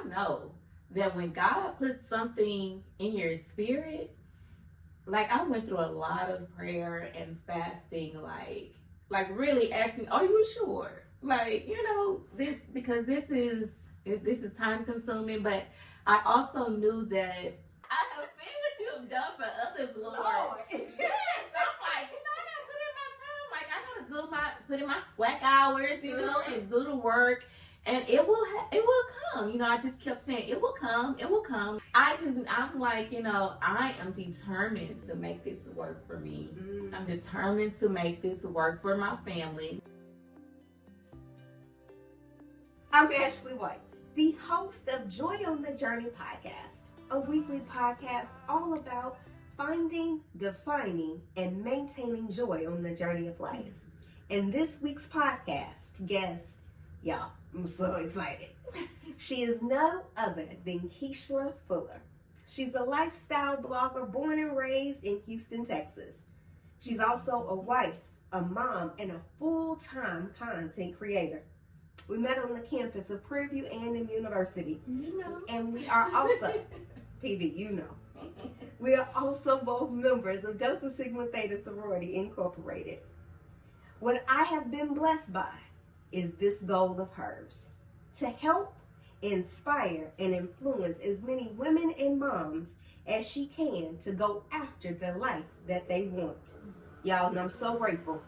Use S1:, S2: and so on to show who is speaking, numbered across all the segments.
S1: I know that when God puts something in your spirit, like I went through a lot of prayer and fasting, like really asking, are you sure? Like, this, because this is time consuming, but I also knew that I have seen what you have done for others, Lord. Yes, I'm like, I gotta put in my time. Like, I gotta put in my sweat hours, and do the work. And it will come. I just kept saying, it will come. I'm like, I am determined to make this work for me. I'm determined to make this work for my family.
S2: I'm Ashley White, the host of Joy on the Journey podcast, a weekly podcast all about finding, defining, and maintaining joy on the journey of life. And this week's podcast guest, y'all, I'm so excited. She is no other than Keshla Fuller. She's a lifestyle blogger born and raised in Houston, Texas. She's also a wife, a mom, and a full-time content creator. We met on the campus of Prairie View A&M University. And we are also, PV, we are also both members of Delta Sigma Theta Sorority Incorporated. What I have been blessed by is this goal of hers, to help, inspire, and influence as many women and moms as she can to go after the life that they want. Y'all, and I'm so grateful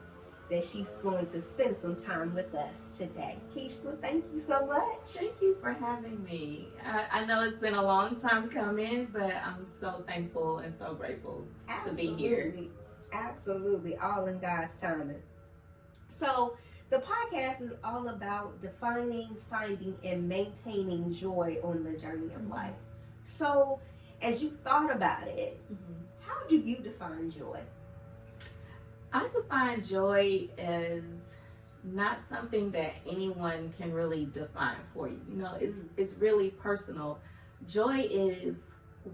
S2: that she's going to spend some time with us today. Keshla, thank you so much.
S1: Thank you for having me. I know it's been a long time coming, but I'm so thankful and so grateful to be here.
S2: Absolutely, all in God's timing. So, the podcast is all about defining, finding, and maintaining joy on the journey of life. So, as you've thought about it, how do you define joy?
S1: I define joy as not something that anyone can really define for you. It's really personal. Joy is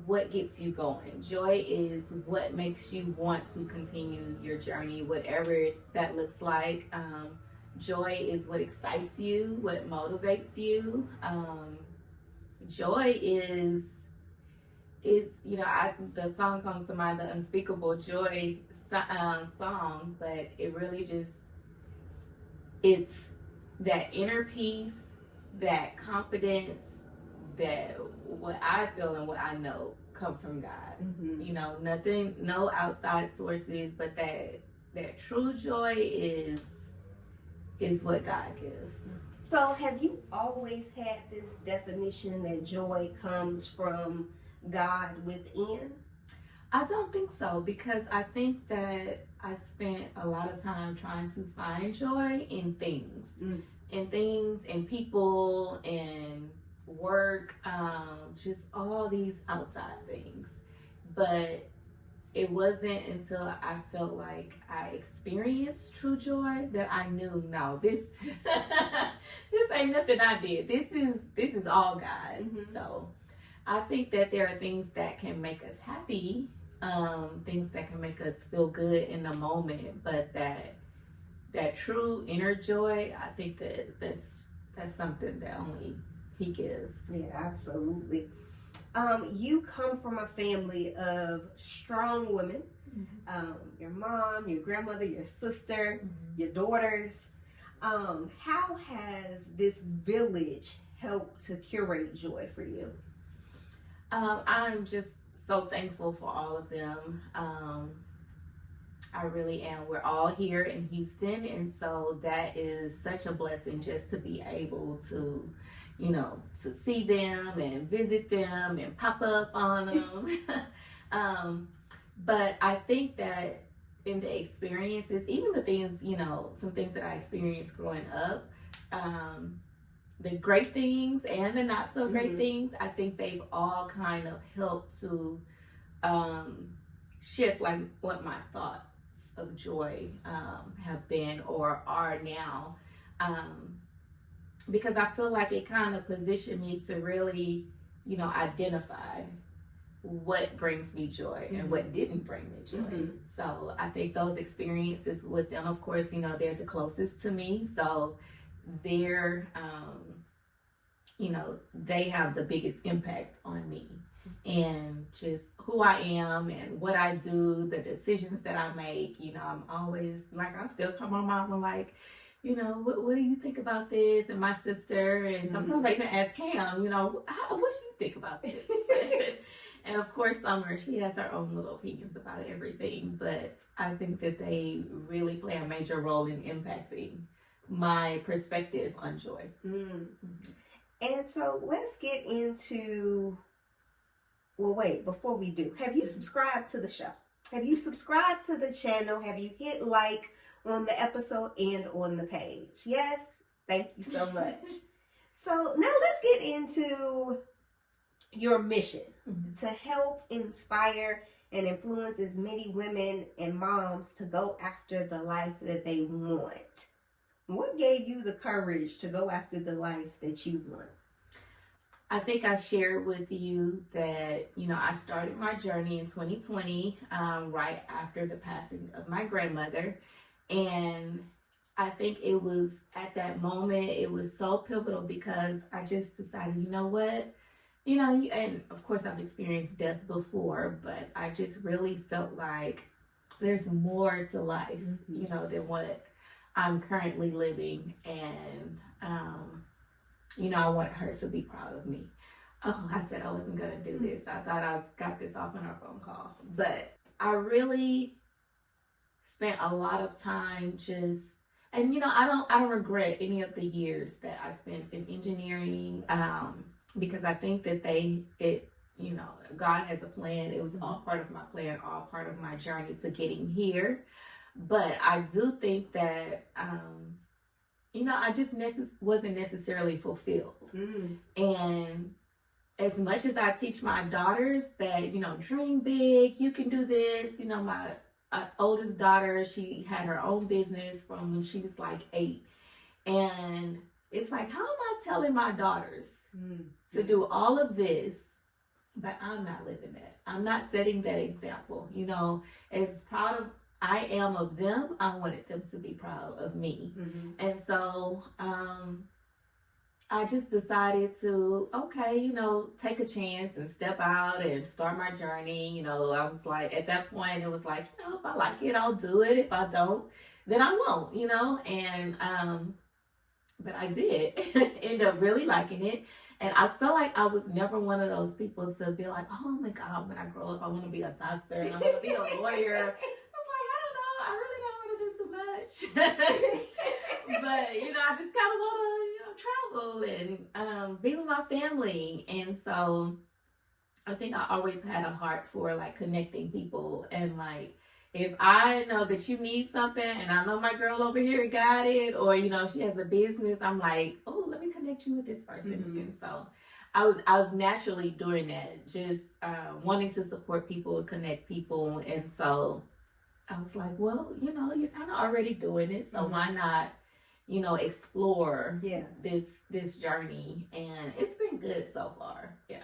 S1: what gets you going. Joy is what makes you want to continue your journey, whatever that looks like. Joy is what excites you, what motivates you. Joy is the song comes to mind, the Unspeakable Joy song, but it really it's that inner peace, that confidence, that what I feel and what I know comes from God. Nothing, no outside sources, but that true joy is what God gives.
S2: So have you always had this definition that joy comes from God within?
S1: I don't think so, because I think that I spent a lot of time trying to find joy in things, in people, and work, just all these outside things. But it wasn't until I felt like I experienced true joy that I knew, no, this ain't nothing I did. This is all God. So I think that there are things that can make us happy, things that can make us feel good in the moment, but that true inner joy, I think that's something that only He gives.
S2: Yeah, absolutely. You come from a family of strong women. Your mom, your grandmother, your sister, your daughters. How has this village helped to curate joy for you?
S1: I'm just so thankful for all of them. I really am. We're all here in Houston, and so that is such a blessing just to be able to, to see them and visit them and pop up on them. But I think that in the experiences, even the things, some things that I experienced growing up, the great things and the not so great things, I think they've all kind of helped to shift like what my thoughts of joy have been or are now, because I feel like it kind of positioned me to really, identify what brings me joy and what didn't bring me joy. So I think those experiences with them, of course, they're the closest to me, so they're they have the biggest impact on me and just who I am and what I do, the decisions that I make. I'm always like, I still call my mama like, what do you think about this? And my sister, and sometimes I even ask Cam, what do you think about this? And of course, Summer, she has her own little opinions about everything, but I think that they really play a major role in impacting my perspective on joy.
S2: And so let's get into, well, wait, before we do, have you subscribed to the show? Have you subscribed to the channel? Have you hit like on the episode and on the page? Yes? Thank you so much. So now let's get into your mission to help inspire and influence as many women and moms to go after the life that they want. What gave you the courage to go after the life that you want?
S1: I think I shared with you that, I started my journey in 2020, right after the passing of my grandmother. And I think it was at that moment, it was so pivotal because I just decided, you know what? And of course I've experienced death before, but I just really felt like there's more to life, than what I'm currently living. And, I wanted her to be proud of me. Oh, I said I wasn't going to do this. I thought I got this off on our phone call. But I really spent a lot of time and I don't regret any of the years that I spent in engineering, because I think that God has a plan. It was all part of my plan, all part of my journey to getting here. But I do think that, I just wasn't necessarily fulfilled. And as much as I teach my daughters that, dream big, you can do this. My oldest daughter, she had her own business from when she was like 8. And it's like, how am I telling my daughters to do all of this, but I'm not living that? I'm not setting that example. As proud of I am of them, I wanted them to be proud of me. And so I just decided to, take a chance and step out and start my journey. I was like, at that point, it was like, if I like it, I'll do it. If I don't, then I won't, and, but I did end up really liking it. And I felt like I was never one of those people to be like, oh my God, when I grow up, I want to be a doctor and I want to be a lawyer. I really don't want to do too much. But, I just kind of want to, travel and be with my family. And so I think I always had a heart for like connecting people. And like, if I know that you need something and I know my girl over here got it, or, she has a business, I'm like, oh, let me connect you with this person. And so I was naturally doing that, just wanting to support people and connect people. And so I was like, well, you're kind of already doing it, so why not, explore this journey? And it's been good so far. Yeah.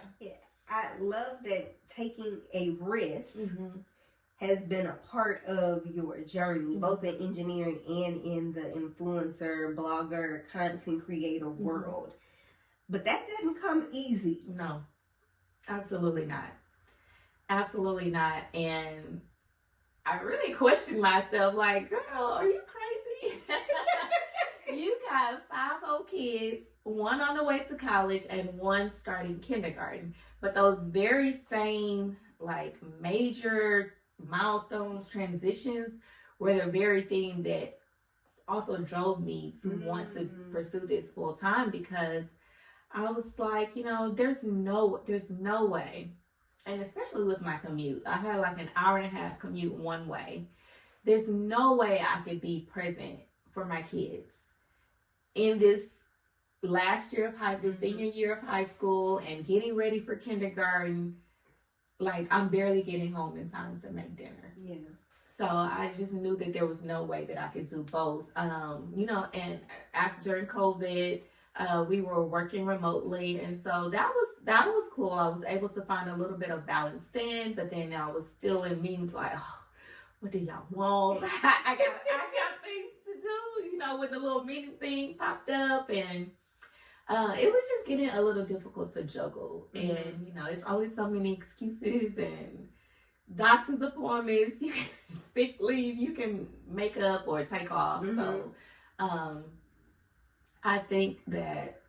S2: I love that taking a risk has been a part of your journey, both in engineering and in the influencer, blogger, content creator world. But that didn't come easy.
S1: No, absolutely not. Absolutely not. And I really questioned myself, like, girl, are you crazy? You got 5 whole kids, one on the way to college and one starting kindergarten. But those very same, like, major milestones, transitions, were the very thing that also drove me to want to pursue this full time, because I was like, there's no way. And especially with my commute, I had like an 1.5-hour commute one way. There's no way I could be present for my kids in this last year of the senior year of high school and getting ready for kindergarten. Like, I'm barely getting home in time to make dinner.
S2: Yeah.
S1: So I just knew that there was no way that I could do both. And during COVID, we were working remotely, and so that was cool. I was able to find a little bit of balance then, but then I was still in meetings like, oh, what do y'all want? I got things to do, when the little meeting thing popped up. And it was just getting a little difficult to juggle.
S2: Mm-hmm.
S1: And, it's always so many excuses and doctor's appointments, you can sick leave, you can make up or take off.
S2: Mm-hmm.
S1: So I think that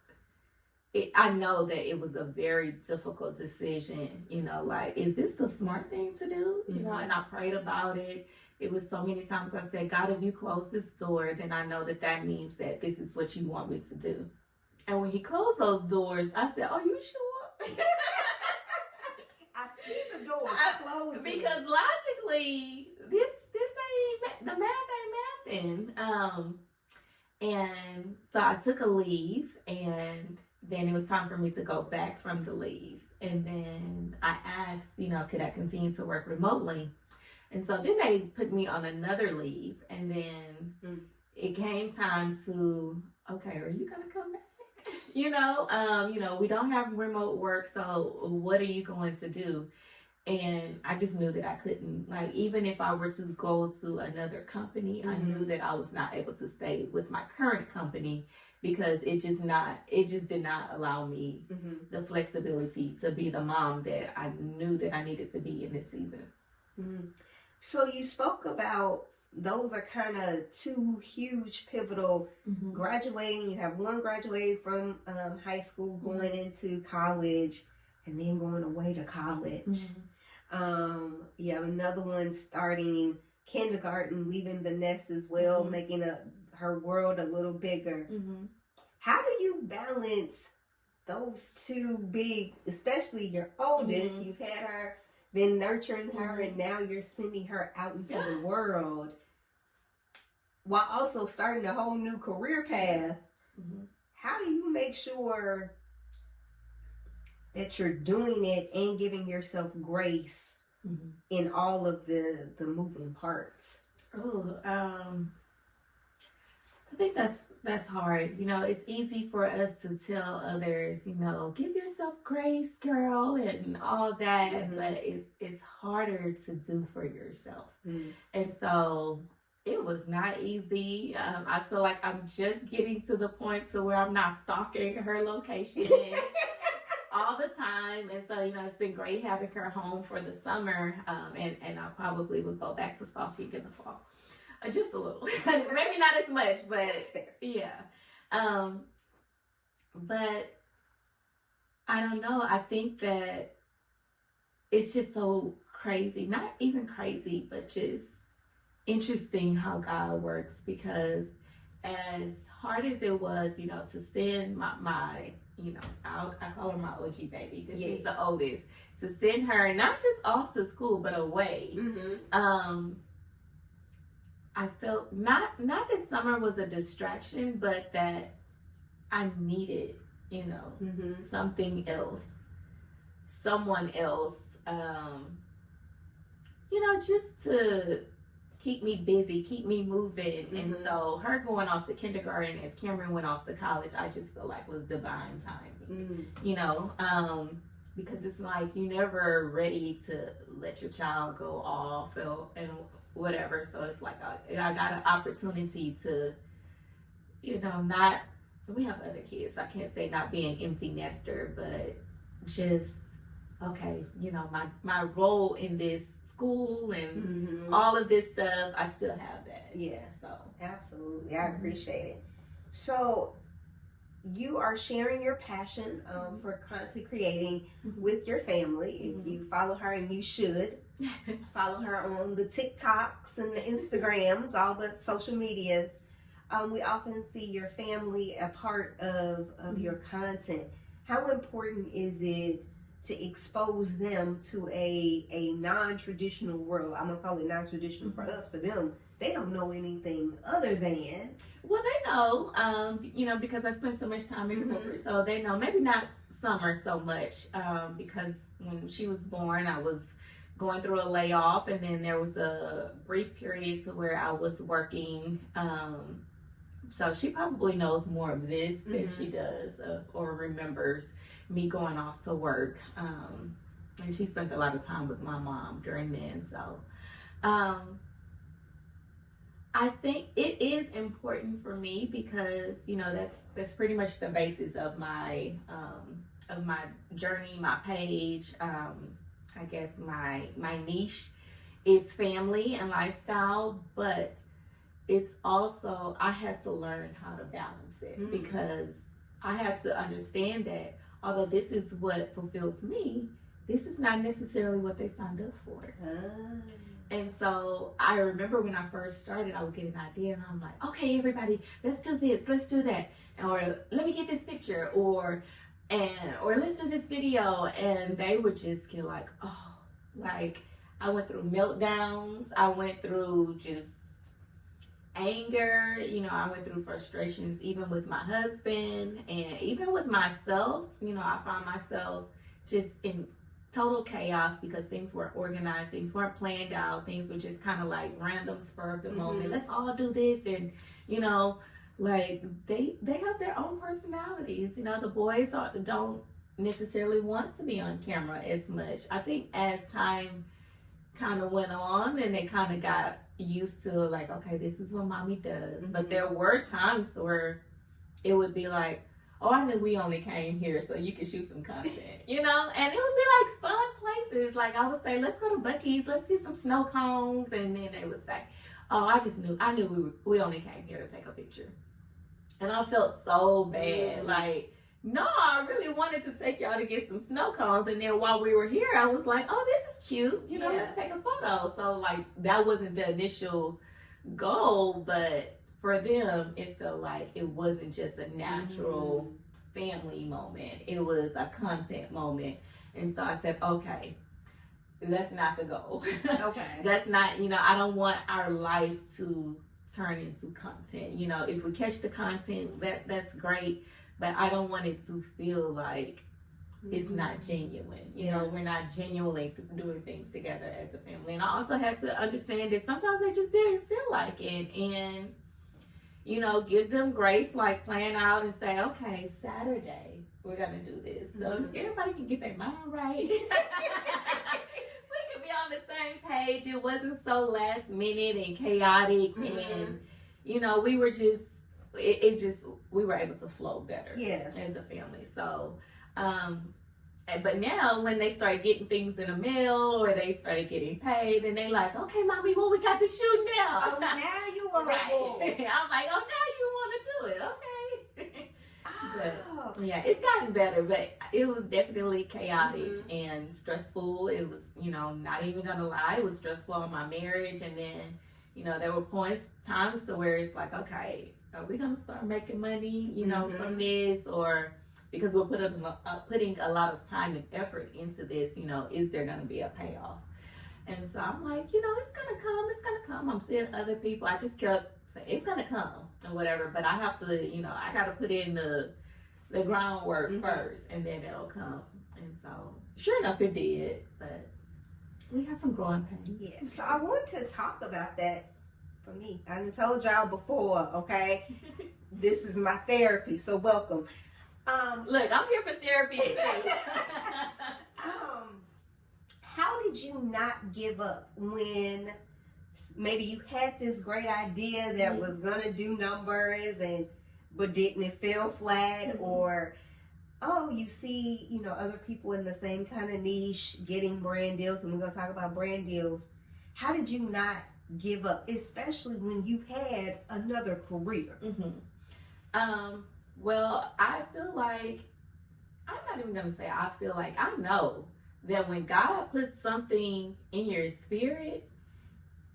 S1: I know that it was a very difficult decision, like, is this the smart thing to do?
S2: Mm-hmm.
S1: And I prayed about it. It was so many times I said, God, if you close this door, then I know that means that this is what you want me to do. And when he closed those doors, I said, are you sure?
S2: I see the doors closing.
S1: Because logically, this ain't, the math ain't mathing. And so I took a leave, and then it was time for me to go back from the leave. And then I asked, could I continue to work remotely? And so then they put me on another leave. And then it came time to, okay, are you going to come back? We don't have remote work, so what are you going to do? And I just knew that I couldn't, like, even if I were to go to another company, I knew that I was not able to stay with my current company because it just did not allow me the flexibility to be the mom that I knew that I needed to be in this season.
S2: Mm-hmm. So you spoke about those are kind of two huge pivotal graduating. You have one graduating from high school, going into college, and then going away to college. You have another one starting kindergarten, leaving the nest as well, making her world a little bigger. How do you balance those two big, especially your oldest? You've had her, been nurturing her, and now you're sending her out into the world, while also starting a whole new career path. How do you make sure that you're doing it and giving yourself grace in all of the moving parts?
S1: I think that's hard. It's easy for us to tell others, give yourself grace, girl, and all that, but it's harder to do for yourself. And so it was not easy. I feel like I'm just getting to the point to where I'm not stalking her location all the time. And so, it's been great having her home for the summer. And I probably will go back to stalking in the fall. Just a little. Maybe not as much, but yeah. But I don't know. I think that it's just so crazy. Not even crazy, but just interesting how God works, because as hard as it was, to send my I call her my OG baby because she's the oldest, to send her not just off to school but away. I felt not that summer was a distraction, but that I needed, something else, someone else, just to keep me busy, keep me moving. And so her going off to kindergarten as Cameron went off to college, I just feel like was divine timing, because it's like you're never ready to let your child go off and whatever. So it's like I got an opportunity to, not, we have other kids, so I can't say not be an empty nester, but just, okay, my role in this school and all of this stuff, I still have that.
S2: Yeah,
S1: so
S2: absolutely. I appreciate it. So you are sharing your passion for content creating with your family. If you follow her, and you should follow her on the TikToks and the Instagrams, all the social medias, we often see your family a part of your content. How important is it to expose them to a non-traditional world? I'm gonna call it non-traditional for us. For them, they don't know anything other than.
S1: Well, they know, because I spent so much time in corporate, so they know. Maybe not Summer so much, because when she was born, I was going through a layoff, and then there was a brief period to where I was working. So she probably knows more of this than she does, or remembers me going off to work. And she spent a lot of time with my mom during then. So, but I think that, I think that's hard. You know, it's easy for us to tell others, give yourself grace, girl, and all that, but it's like I got an opportunity to, not just stalking her location. I got a opportunity to, I think it is important for me because that's pretty much the basis of my journey, my page. I guess my niche is family and lifestyle, but it's also I had to learn how to balance it because I had to understand that although this is what fulfills me, this is not necessarily what they signed up for. And so I remember when I first started, I would get an idea and I'm like, okay, everybody, let's do this, let's do that. Or let me get this picture or let's do this video. And they would just get like, oh, like I went through meltdowns. I went through just anger. I went through frustrations even with my husband and even with myself. I found myself just in total chaos because things weren't organized, things weren't planned out, things were just kind of like random spur of the moment. Let's all do this, and like they have their own personalities. The boys don't necessarily want to be on camera as much. I think as time kind of went on and they kind of got used to like, okay, this is what mommy does. But there were times where it would be like, oh, I knew we only came here so you could shoot some content, and it would be like fun places. Like I would say, let's go to Buc-ee's, let's get some snow cones, and then they would say, oh, I knew we only came here to take a picture, and I felt so bad. Like, no, I really wanted to take y'all to get some snow cones, and then while we were here, I was like, oh, this is cute, let's take a photo. So like that wasn't the initial goal, but for them, it felt like it wasn't just a natural family moment. It was a content moment. And so I said, okay, that's not the goal.
S2: Okay.
S1: That's not, I don't want our life to turn into content. If we catch the content, that's great. But I don't want it to feel like it's not genuine. We're not genuinely doing things together as a family. And I also had to understand that sometimes they just didn't feel like it. And give them grace, like plan out and say, okay, Saturday, we're going to do this. So everybody can get their mind right. We could be on the same page. It wasn't so last minute and chaotic. And, we were just, we were able to flow better as a family. So, but now when they start getting things in the mail or they started getting paid, and they like, okay, mommy, what we got to shoot now?
S2: Oh, now you want
S1: right. I'm like, oh, now you want to do it, okay?
S2: Oh.
S1: But, yeah, it's gotten better, but it was definitely chaotic and stressful. It was, not even gonna lie, it was stressful on my marriage, and then, there were times to where it's like, okay, are we gonna start making money, from this, or because we're putting a lot of time and effort into this, is there going to be a payoff? And so I'm like, it's going to come. I'm seeing other people. I just kept saying, it's going to come or whatever. But I have to, I got to put in the groundwork first, and then it'll come. And so, sure enough, it did. But we had some growing pains.
S2: Yeah. So I want to talk about that for me. I done told y'all before, okay? This is my therapy, so welcome.
S1: Look, I'm here for therapy too.
S2: How did you not give up when maybe you had this great idea that was gonna do numbers but didn't, it fell flat, or you see, other people in the same kind of niche getting brand deals, and we're gonna talk about brand deals. How did you not give up, especially when you had another career?
S1: Well, I feel like, I'm not even going to say I feel like, I know that when God puts something in your spirit,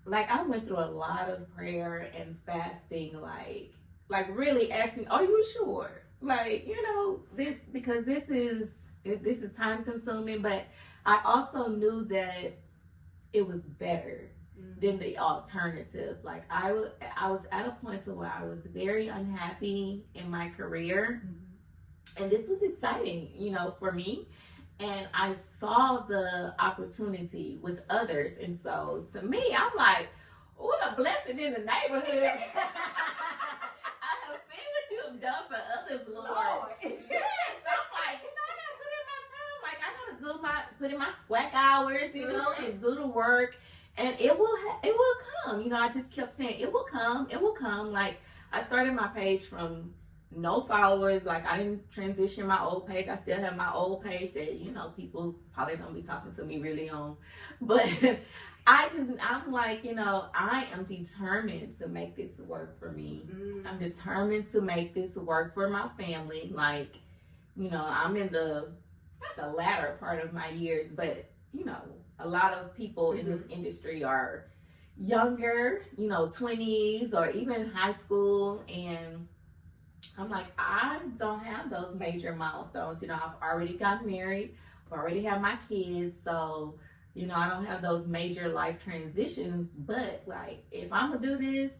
S1: like I went through a lot of prayer and fasting, like really asking, are you sure? Like, this, because this is time consuming, but I also knew that it was better than the alternative. Like I was at a point to where I was very unhappy in my career, and this was exciting, for me. And I saw the opportunity with others, and so to me, I'm like, what a blessing in the neighborhood. I have seen what you have done for others, Lord. Yes, I'm like, I gotta put in my time. Like I gotta put in my sweat hours, and do the work. And it will come. You know, I just kept saying it will come. It will come. Like, I started my page from no followers. Like, I didn't transition my old page. I still have my old page that, you know, people probably don't be talking to me really on. But I'm like, you know, I am determined to make this work for me. I'm determined to make this work for my family. Like, you know, I'm in not the latter part of my years, but, you know, a lot of people in this industry are younger, you know, 20s or even high school. And I'm like, I don't have those major milestones. You know, I've already got married, already have my kids. So, you know, I don't have those major life transitions. But, like, if I'm going to do this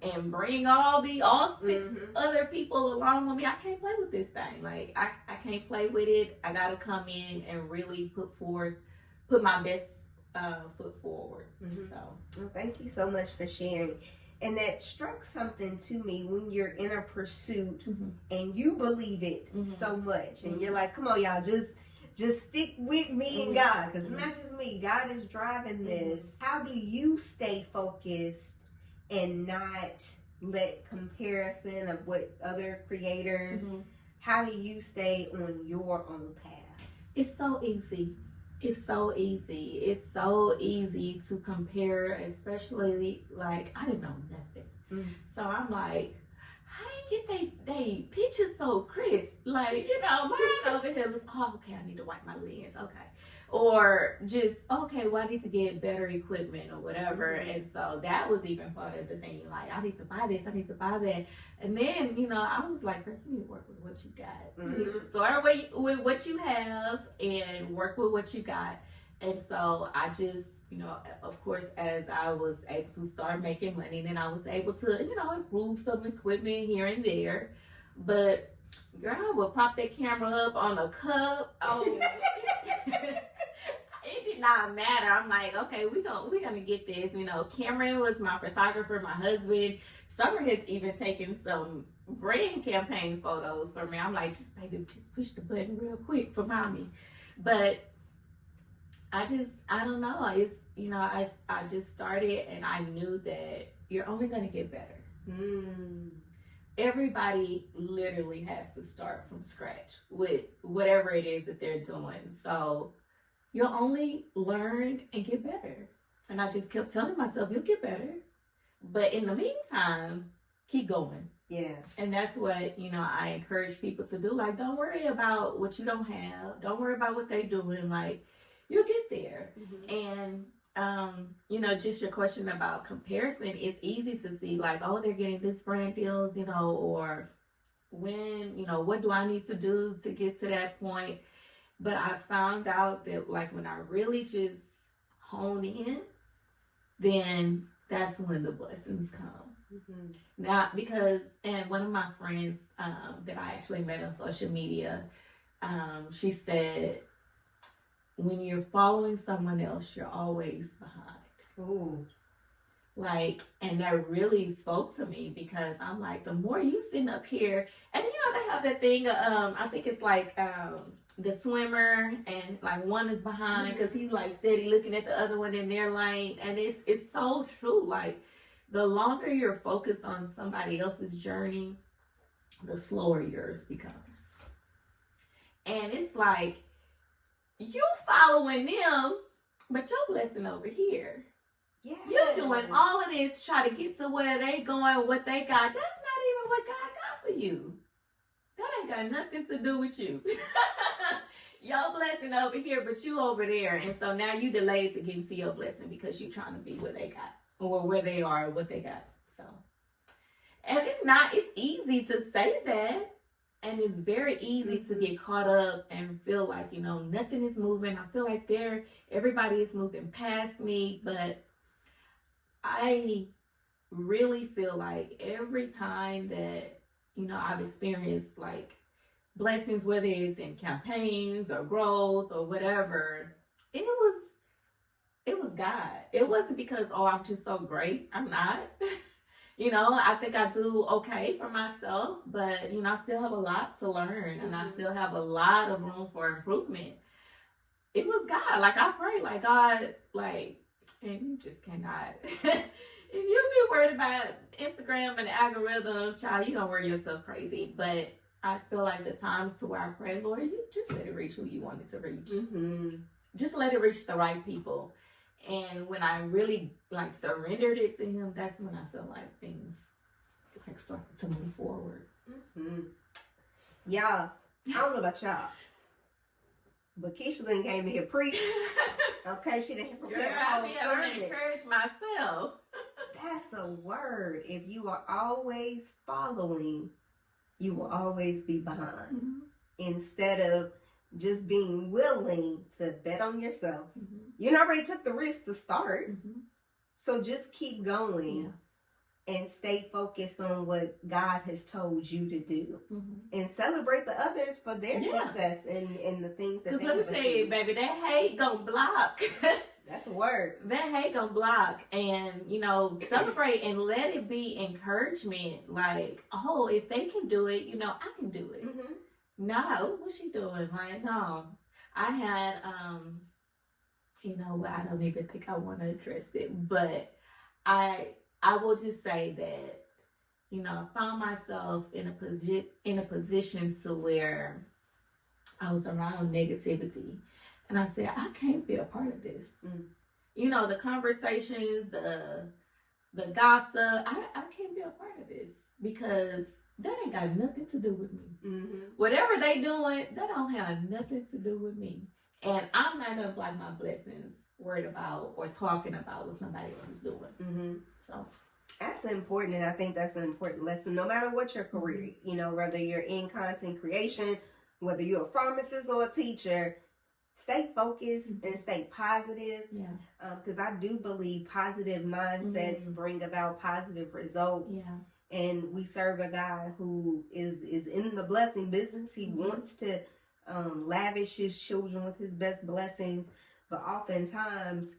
S1: and bring all 6 other people along with me, I can't play with this thing. Like, I can't play with it. I got to come in and really put my best foot forward. So,
S2: well, thank you so much for sharing. And that struck something to me when you're in a pursuit and you believe it so much, and you're like, come on, y'all, just stick with me and God, because it's not just me. God is driving this. How do you stay focused and not let comparison of what other creators? How do you stay on your own path?
S1: It's so easy. It's so easy. It's so easy to compare, especially, like, I didn't know nothing. So I'm like, how do you get they pictures so crisp? Like, you know, mine over here, oh, okay, I need to wipe my lens. Okay. Or just, okay, well, I need to get better equipment or whatever. And so that was even part of the thing. Like, I need to buy this, I need to buy that. And then, you know, I was like, you need to work with what you got. You need to start with what you have and work with what you got. And so I just, you know, of course, as I was able to start making money, then I was able to, you know, improve some equipment here and there. But, girl, I would prop that camera up on a cup. Oh, it did not matter. I'm like, okay, we're gonna get this. You know, Cameron was my photographer, my husband. Summer has even taken some brand campaign photos for me. I'm like, just push the button real quick for mommy. But I don't know. It's, you know, I just started, and I knew that you're only gonna get better. Everybody literally has to start from scratch with whatever it is that they're doing. So you'll only learn and get better. And I just kept telling myself, you'll get better. But in the meantime, keep going.
S2: Yeah.
S1: And that's what, you know, I encourage people to do. Like, don't worry about what you don't have. Don't worry about what they're doing. Like, you'll get there. And, you know, just your question about comparison, it's easy to see, like, oh, they're getting this brand deals, you know, or when, you know, what do I need to do to get to that point? But I found out that, like, when I really just hone in, then that's when the blessings come. Now, because, and one of my friends that I actually met on social media, she said, when you're following someone else, you're always behind. Like, and that really spoke to me, because I'm like, the more you sitting up here, and you know, they have that thing, I think it's like the swimmer, and like one is behind because he's like steady looking at the other one in their lane. And it's so true. Like, the longer you're focused on somebody else's journey, the slower yours becomes. And it's like, you following them, but your blessing over here. Yeah. You're doing all of this to try to get to where they going, what they got. That's not even what God got for you. That ain't got nothing to do with you. Your blessing over here, but you over there. And so now you delayed to get to your blessing because you're trying to be where they got, or where they are, or what they got. So, and it's easy to say that. And it's very easy to get caught up and feel like, you know, nothing is moving. I feel like everybody is moving past me. But I really feel like every time that, you know, I've experienced like blessings, whether it's in campaigns or growth or whatever, it was God. It wasn't because, oh, I'm just so great. I'm not. You know, I think I do okay for myself, but, you know, I still have a lot to learn, and I still have a lot of room for improvement. It was God. Like, I pray, like, God, like, And you just cannot. If you be worried about Instagram and the algorithm, child, you're going to worry yourself crazy. But I feel like the times to where I pray, Lord, you just let it reach who you want it to reach. Mm-hmm. Just let it reach the right people. And when I really like surrendered it to him, that's when I feel like things like started to move forward.
S2: Mm-hmm. Y'all, I don't know about y'all, but Keshla done came in here preached. Okay, she didn't prepare the whole sermon.
S1: Encourage myself.
S2: That's a word. If you are always following, you will always be behind. Mm-hmm. Instead of just being willing to bet on yourself. Mm-hmm. You already took the risk to start. Mm-hmm. So just keep going and stay focused on what God has told you to do. Mm-hmm. And celebrate the others for their success and the things that they have achieved.
S1: Let me tell you, baby, that hate gonna block.
S2: That's a word.
S1: That hate gonna block. And, celebrate and let it be encouragement. Like, oh, if they can do it, I can do it. Mm-hmm. No, what's she doing? Like, no. I had, I don't even think I want to address it, but I will just say that, I found myself in a position to where I was around negativity, and I said, I can't be a part of this. Mm. The conversations, the gossip, I can't be a part of this because that ain't got nothing to do with me. Mm-hmm. Whatever they doing, that don't have nothing to do with me. And I'm not gonna block my blessings worried about or talking about what somebody else is doing. Mm-hmm. So
S2: that's important, and I think that's an important lesson. No matter what your career, whether you're in content creation, whether you're a pharmacist or a teacher, stay focused and stay positive. Yeah. Because I do believe positive mindsets bring about positive results. Yeah. And we serve a God who is in the blessing business. He wants to lavish his children with his best blessings. But oftentimes,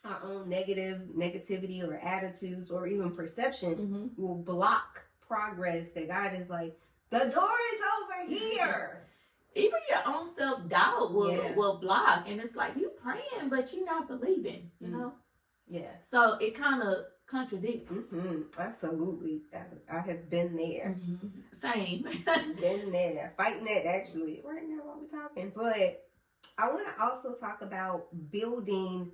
S2: our own negativity or attitudes or even perception will block progress. That God is like, the door is over here.
S1: Even your own self-doubt will block. And it's like, you praying, but you're not believing, you know? Yeah. So it kind of contradicts.
S2: Mm-hmm. Absolutely. I have been there.
S1: Mm-hmm. Same.
S2: Been there. Fighting that actually right now while we're talking. But I want to also talk about building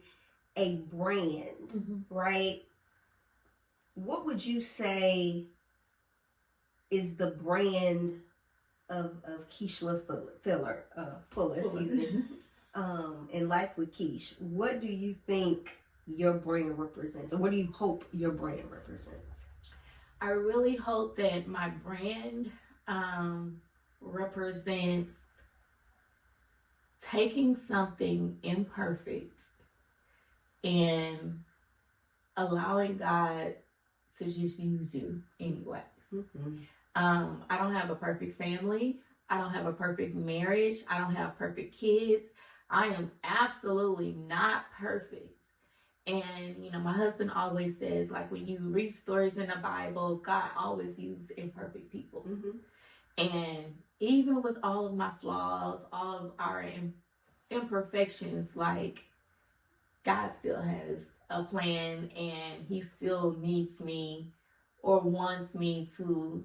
S2: a brand, right? What would you say is the brand of Keshla Fuller, excuse me, in Life with Kesh? What do you think your brand represents, or what do you hope your brand represents?
S1: I really hope that my brand represents taking something imperfect and allowing God to just use you anyway. Mm-hmm. I don't have a perfect family. I don't have a perfect marriage. I don't have perfect kids. I am absolutely not perfect. And, my husband always says, like, when you read stories in the Bible, God always uses imperfect people. Mm-hmm. And even with all of my flaws, all of our imperfections, like, God still has a plan, and he still needs me or wants me to,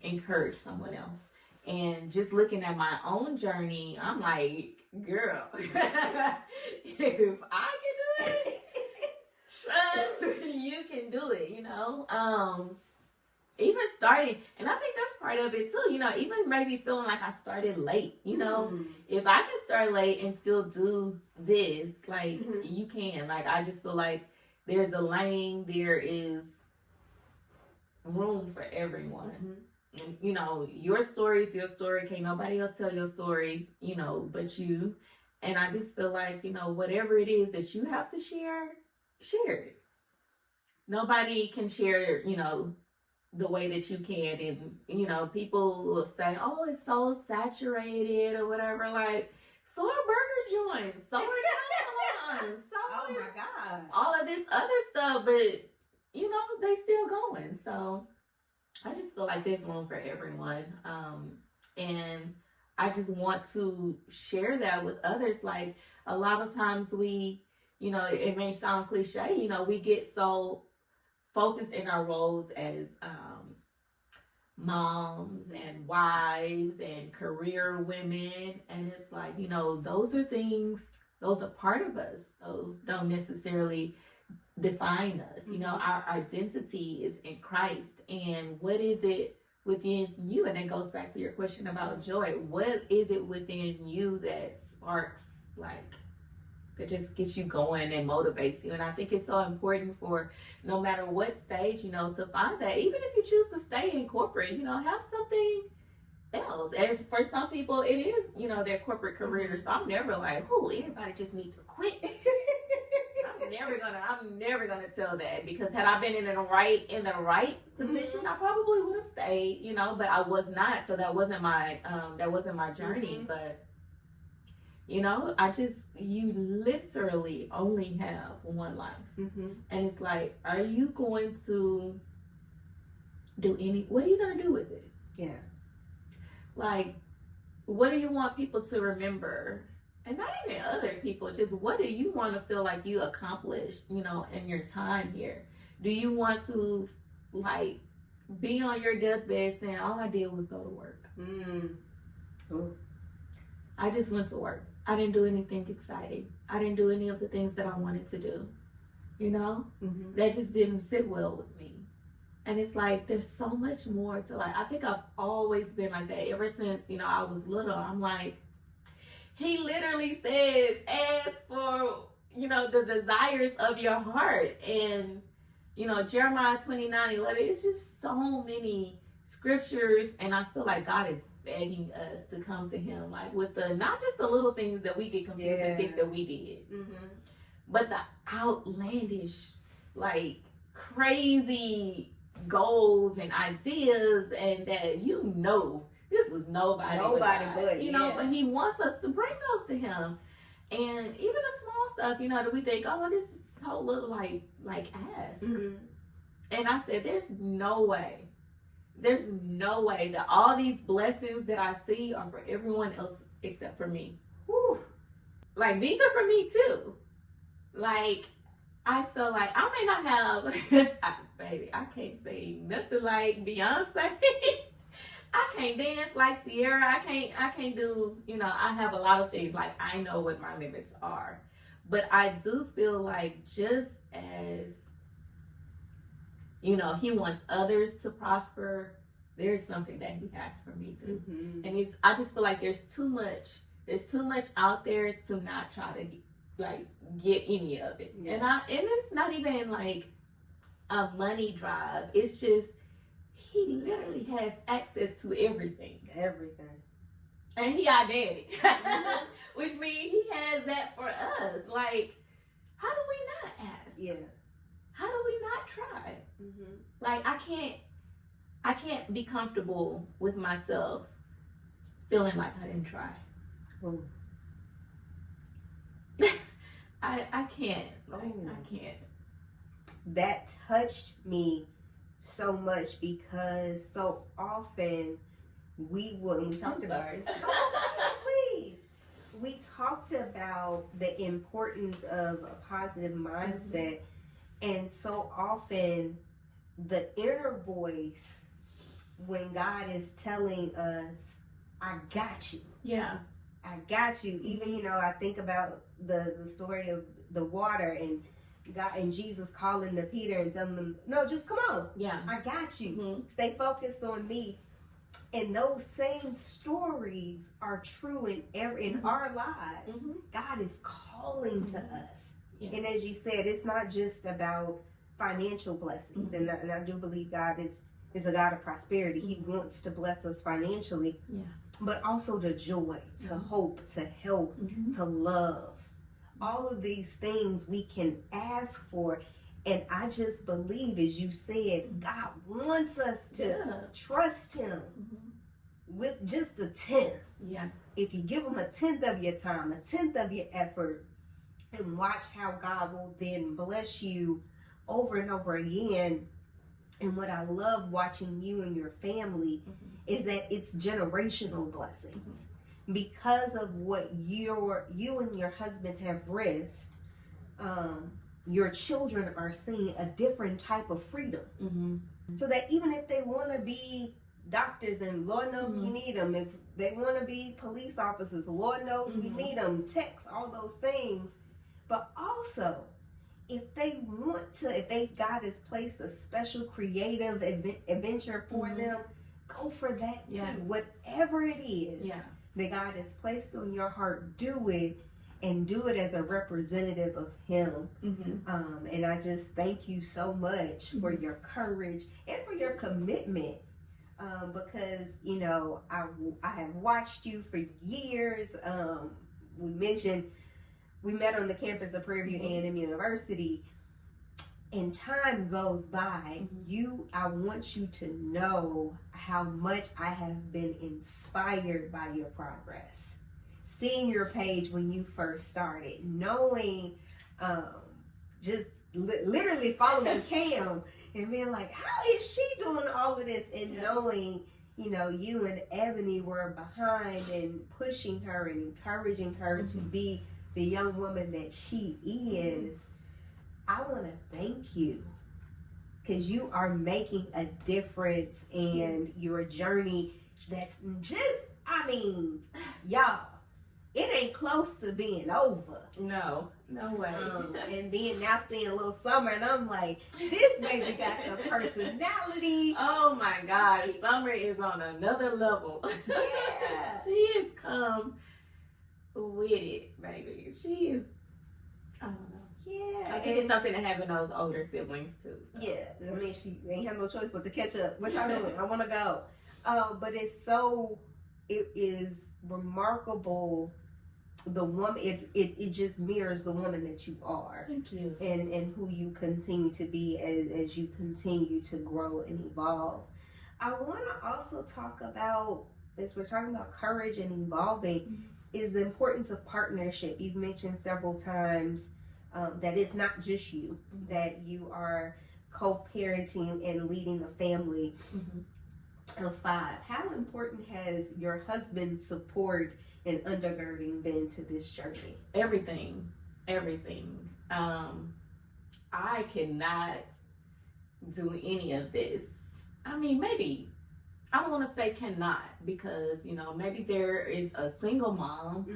S1: encourage someone else. And just looking at my own journey, I'm like, girl, if I can do it, trust you can do it, even starting, and I think that's part of it too, even maybe feeling like I started late, if I can start late and still do this, like, you can, like, I just feel like there's a lane, there is room for everyone. And, your story is your story. Can't nobody else tell your story, but you. And I just feel like, whatever it is that you have to share it. Nobody can share, the way that you can. And, people will say, oh, it's so saturated or whatever. Like, so are burger joints, so are salons, so
S2: oh my God,
S1: all of this other stuff. But, they still going. So I just feel like there's room for everyone. And I just want to share that with others. Like, a lot of times we, it may sound cliche, we get so focused in our roles as moms and wives and career women, and it's like, those are things, those are part of us. Those don't necessarily define us. Our identity is in Christ. And what is it within you? And it goes back to your question about joy. What is it within you that sparks, that just gets you going and motivates you? And I think it's so important for no matter what stage, to find that. Even if you choose to stay in corporate, have something else. As for some people, it is, their corporate career. So I'm never like, everybody just needs to quit. I'm never gonna tell that, because had I been in the right position, I probably would have stayed, but I was not. So that wasn't my journey. But you literally only have one life. And it's like, are you going to what are you gonna do with it?
S2: Yeah.
S1: Like, what do you want people to remember? And not even other people, just what do you want to feel like you accomplished, in your time here? Do you want to, be on your deathbed saying, all I did was go to work? I just went to work. I didn't do anything exciting. I didn't do any of the things that I wanted to do. That just didn't sit well with me. And it's like, there's so much more to I think I've always been like that ever since, I was little. I'm like, he literally says, ask for, the desires of your heart. And, Jeremiah 29:11, it's just so many scriptures. And I feel like God is begging us to come to him, with not just the little things that we get confused and think that we did, but the outlandish, crazy goals and ideas, and that this was nobody but but he wants us to bring those to him. And even the small stuff, that we think, this is so little, ask. And I said, there's no way that all these blessings that I see are for everyone else except for me.
S2: Woo.
S1: These are for me too. I feel like I may not have baby, I can't sing nothing like Beyonce. I can't dance like Sierra. I can't do, I have a lot of things, I know what my limits are. But I do feel like, just as, he wants others to prosper, there's something that he has for me too. And I just feel like there's too much out there to not try to get any of it. And it's not even a money drive. It's just, he literally has access to everything. And he our daddy. Which means he has that for us. How do we not ask?
S2: Yeah.
S1: How do we not try? I can't be comfortable with myself feeling like I didn't try. I can't. I can't.
S2: That touched me so much, because so often we talked about this. Please. We talked about the importance of a positive mindset, and so often the inner voice, when God is telling us, I got you.
S1: Yeah.
S2: I got you. Even, I think about the story of the water, and God and Jesus calling to Peter and telling them, no, just come on.
S1: Yeah.
S2: I got you. Stay focused on me. And those same stories are true in our lives. God is calling to us. Yeah. And as you said, it's not just about financial blessings. And I do believe God is a God of prosperity. He wants to bless us financially. Yeah. But also the joy, to hope, to help, to love. All of these things we can ask for. And I just believe, as you said, God wants us to trust him with just the 10th. Yeah. If you give him a 10th of your time, a 10th of your effort, and watch how God will then bless you over and over again. And what I love watching you and your family is that it's generational blessings. Because of what you and your husband have risked, your children are seeing a different type of freedom.
S1: Mm-hmm.
S2: So that even if they want to be doctors, and Lord knows we need them, if they want to be police officers, Lord knows we need them, techs, all those things. But also, if they want to, God has placed a special creative adventure for them, go for that too. Whatever it is that God has placed on your heart, do it, and do it as a representative of Him. And I just thank you so much for your courage and for your commitment. Because, you know, I have watched you for years. We mentioned we met on the campus of Prairie View A&M University, and time goes by. I want you to know how much I have been inspired by your progress. Seeing your page when you first started, knowing, just literally following Cam and being like, how is she doing all of this? And knowing, you know, you and Ebony were behind and pushing her and encouraging her to be the young woman that she is. I want to thank you, because you are making a difference in your journey. That's just, I mean, y'all, it ain't close to being over.
S1: No way.
S2: And then now seeing Little Summer, and I'm like, this baby got the personality.
S1: Oh my gosh, Summer is on another level.
S2: Yeah.
S1: She has come with it, baby. She is, I don't know.
S2: Yeah.
S1: I think it's something to having those older siblings too. So.
S2: Yeah, I mean, she ain't have no choice but to catch up. What y'all doing? I want to go. But it is remarkable. The woman, it just mirrors the woman that you are.
S1: Thank you.
S2: And who you continue to be as you continue to grow and evolve. I want to also talk about, as we're talking about courage and evolving, is the importance of partnership. You've mentioned several times that it's not just you, that you are co-parenting and leading a family of 5. How important has your husband's support and undergirding been to this journey?
S1: Everything. I cannot do any of this. I mean, maybe, I don't want to say cannot, because, you know, maybe there is a single mom,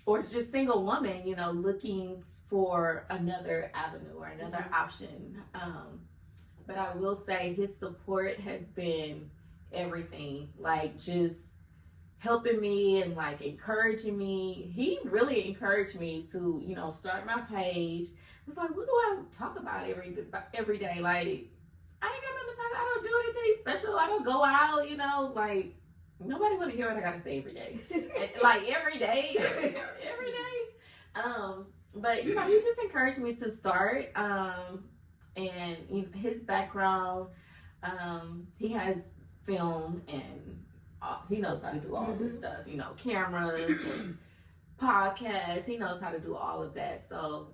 S1: or just single woman, you know, looking for another avenue or another option. But I will say his support has been everything. Like, just helping me and like encouraging me. He really encouraged me to, you know, start my page. It's like, what do I talk about every day? Like, I ain't got nothing to talk. I don't do anything special. I don't go out, you know, like, nobody want to hear what I gotta say every day. Like, every day. But, you know, he just encouraged me to start. And you know, his background, he has film, and he knows how to do all this stuff, you know, cameras and podcasts. He knows how to do all of that. So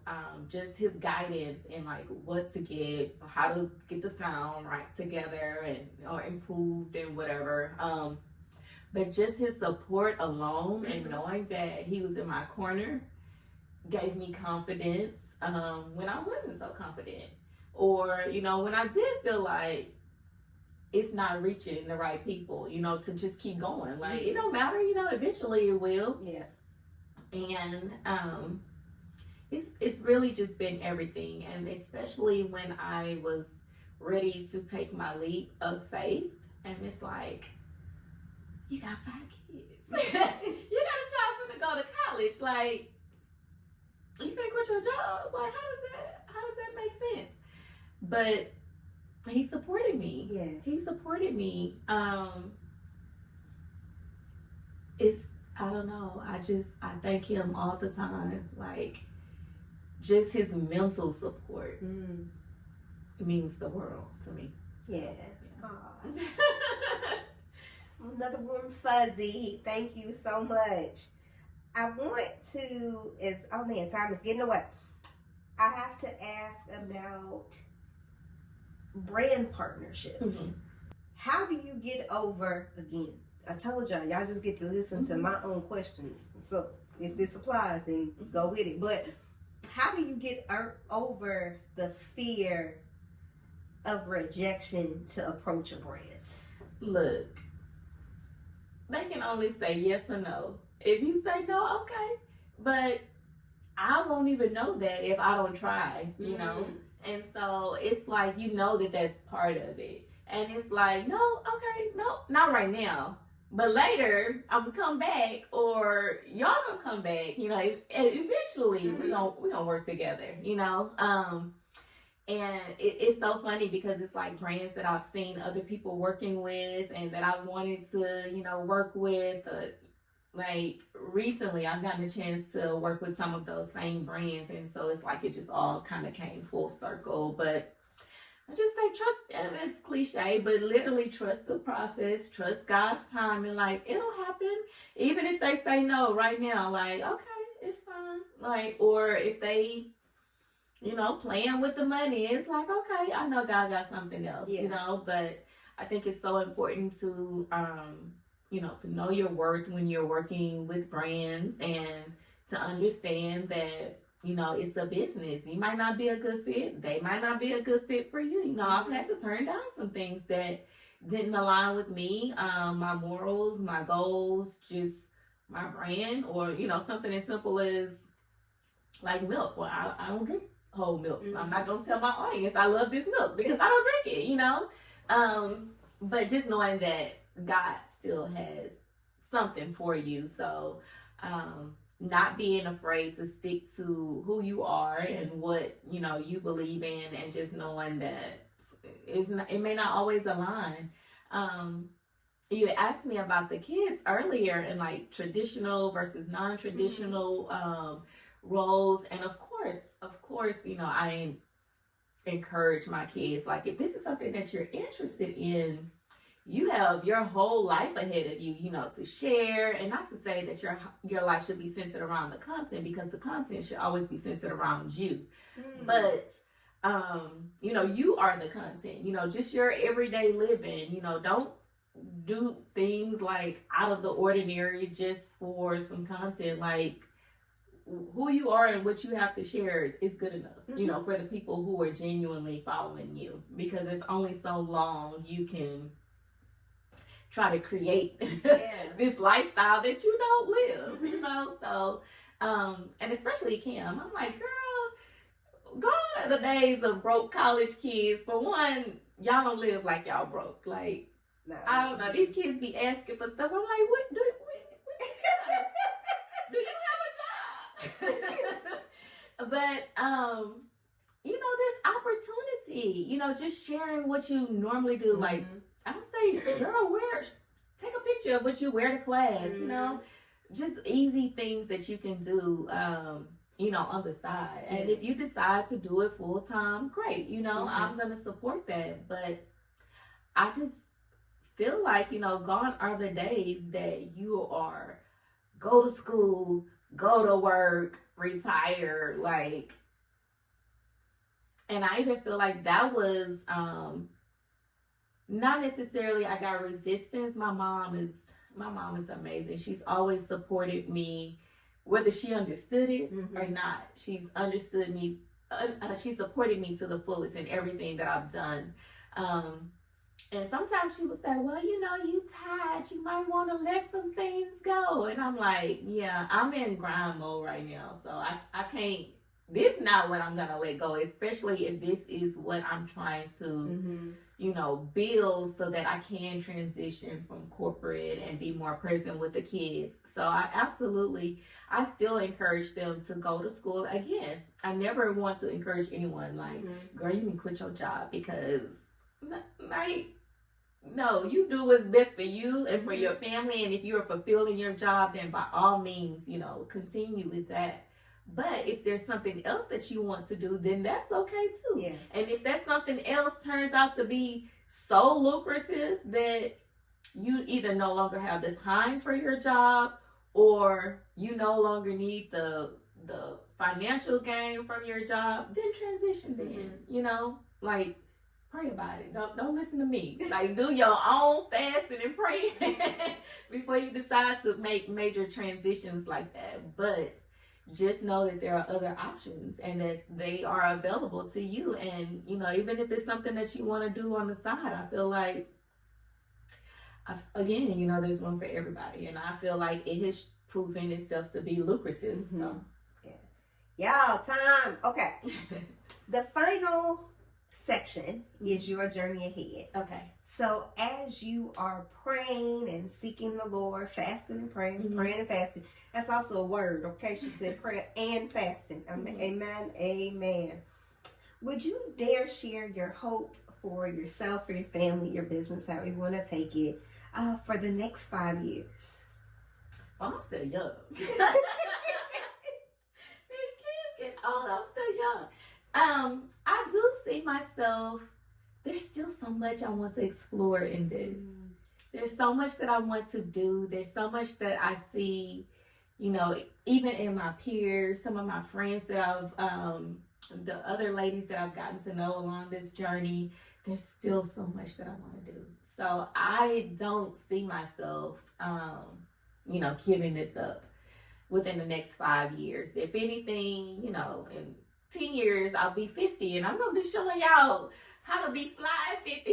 S1: just his guidance and like what to get, how to get the sound right together and or improved and whatever. But just his support alone and knowing that he was in my corner gave me confidence when I wasn't so confident, or, you know, when I did feel like it's not reaching the right people, you know, to just keep going. Like, it don't matter, you know, eventually it will.
S2: Yeah.
S1: And it's really just been everything. And especially when I was ready to take my leap of faith, and it's like, you got 5 kids. You got a child finna go to college. Like, you finna quit your job? Like, how does that make sense? But he supported me.
S2: Yeah.
S1: He supported me. I don't know. I thank him all the time. Like, just his mental support means the world to me.
S2: Yeah. Another warm fuzzy. Thank you so much. I want to, time is getting away. I have to ask about brand partnerships. How do you get over, again, I told y'all just get to listen to my own questions. So if this applies, then go with it. But how do you get over the fear of rejection to approach a brand?
S1: Look, they can only say yes or no. If you say no, okay. But I won't even know that if I don't try, you know? And so it's like, you know that that's part of it. And it's like, no, okay, no, not right now. But later, I'm gonna come back, or y'all gonna come back, you know, eventually we're gonna work together, you know? And it's so funny because it's like brands that I've seen other people working with and that I wanted to, you know, work with. Like recently, I've gotten a chance to work with some of those same brands. And so it's like it just all kind of came full circle. But I just say trust, and it's cliche, but literally trust the process, trust God's time, and like it'll happen. Even if they say no right now, like, okay, it's fine. Like, or if they, you know, playing with the money, it's like, okay, I know God got something else, you know, but I think it's so important to, you know, to know your worth when you're working with brands, and to understand that, you know, it's a business. You might not be a good fit. They might not be a good fit for you. You know, I've had to turn down some things that didn't align with me, my morals, my goals, just my brand, or, you know, something as simple as like milk. Well, I don't drink whole milk. So I'm not going to tell my audience I love this milk because I don't drink it, you know? But just knowing that God still has something for you. So, not being afraid to stick to who you are and what, you know, you believe in, and just knowing that it may not always align. You asked me about the kids earlier, and like traditional versus non-traditional roles. And of course, you know, I encourage my kids, like, if this is something that you're interested in, you have your whole life ahead of you, you know, to share. And not to say that your life should be centered around the content, because the content should always be centered around you. But, you know, you are the content, you know, just your everyday living, you know, don't do things like out of the ordinary just for some content. Like, who you are and what you have to share is good enough, you know, for the people who are genuinely following you, because it's only so long you can try to create this lifestyle that you don't live, you know? So, and especially Kim, I'm like, girl, gone are the days of broke college kids. For one, y'all don't live like y'all broke. Like, no. I don't know, these kids be asking for stuff. I'm like, what do you have a job? But, you know, there's opportunity, you know, just sharing what you normally do. Like, I don't say, girl, take a picture of what you wear to class, you know, just easy things that you can do, you know, on the side. And if you decide to do it full time, great, you know, I'm going to support that. But I just feel like, you know, gone are the days that you are go to school, go to work, retire, like, and I even feel like that was, not necessarily I got resistance. My mom is amazing. She's always supported me, whether she understood it or not. She's understood me. She supported me to the fullest in everything that I've done. And sometimes she would say, well, you know, you tired. You might want to let some things go. And I'm like, yeah, I'm in grind mode right now. So I can't, this is not what I'm going to let go, especially if this is what I'm trying to, you know, build so that I can transition from corporate and be more present with the kids. So I still encourage them to go to school. Again, I never want to encourage anyone like, girl, you can quit your job, because like, no, you do what's best for you and for your family. And if you're fulfilling your job, then by all means, you know, continue with that. But if there's something else that you want to do, then that's okay too. Yeah. And if that something else turns out to be so lucrative that you either no longer have the time for your job, or you no longer need the financial gain from your job, then transition then, you know, like, pray about it. Don't listen to me. Like, do your own fasting and praying before you decide to make major transitions like that. But just know that there are other options and that they are available to you. And, you know, even if it's something that you want to do on the side, I feel like, again, you know, there's room for everybody. And I feel like it has proven itself to be lucrative. Mm-hmm. So,
S2: y'all, time. Okay. The final section is your journey ahead.
S1: Okay.
S2: So as you are praying and seeking the Lord, fasting and praying, praying and fasting, that's also a word, okay? She said prayer and fasting. Amen, amen. Would you dare share your hope for yourself, for your family, your business, however you want to take it, for the next 5 years?
S1: Well, I'm still young. These kids get old. I'm still young. I do see myself, there's still so much I want to explore in this. There's so much that I want to do. There's so much that I see, you know, even in my peers, some of my friends that I've, the other ladies that I've gotten to know along this journey, there's still so much that I want to do. So I don't see myself, you know, giving this up within the next 5 years. If anything, you know, in 10 years, I'll be 50 and I'm going to be showing y'all how to be fly at 50.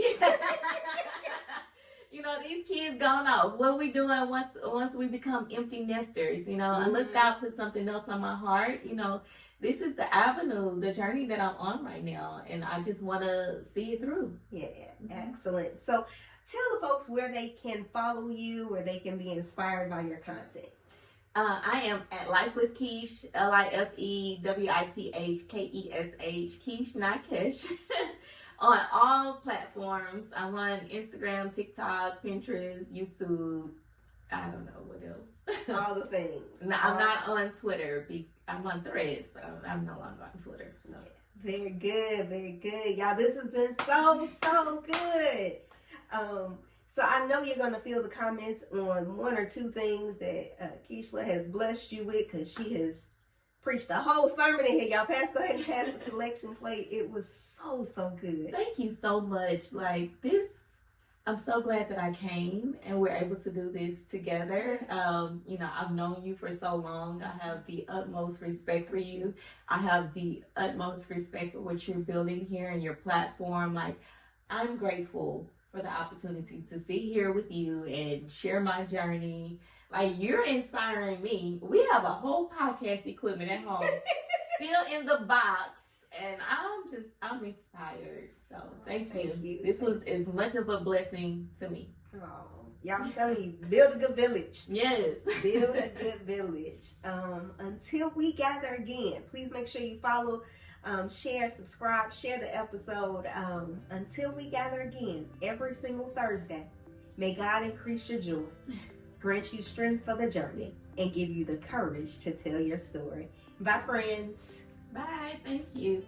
S1: You know, these kids gone off. What we doing once we become empty nesters, you know, unless God put something else on my heart, you know, this is the avenue, the journey that I'm on right now. And I just want to see it through. Yeah,
S2: excellent. So tell the folks where they can follow you, where they can be inspired by your content.
S1: I am at Life with Kesh, LIFEWITHKESH, Kesh, not Kesh, on all platforms. I'm on Instagram, TikTok, Pinterest, YouTube. I don't know what else.
S2: All the things.
S1: No, I'm not on Twitter. I'm on Threads, but I'm no longer on Twitter. So.
S2: Yeah. Very good, very good. Y'all, this has been so good. So I know you're going to feel the comments on one or two things that Keshla has blessed you with, because she has preached a whole sermon in here. Y'all, go ahead and pass the collection plate. It was so good.
S1: Thank you so much. Like this, I'm so glad that I came and we're able to do this together. You know, I've known you for so long. I have the utmost respect for you. I have the utmost respect for what you're building here and your platform. Like, I'm grateful for the opportunity to sit here with you and share my journey. Like, you're inspiring me. We have a whole podcast equipment at home, still in the box, and I'm inspired. So thank you. This was as much of a blessing to me.
S2: Oh, y'all, I'm telling you, build a good village.
S1: Yes.
S2: Build a good village. Until we gather again, please make sure you follow, share, subscribe, share the episode. Until we gather again, every single Thursday, may God increase your joy, grant you strength for the journey, and give you the courage to tell your story. Bye, friends.
S1: Bye. Thank you.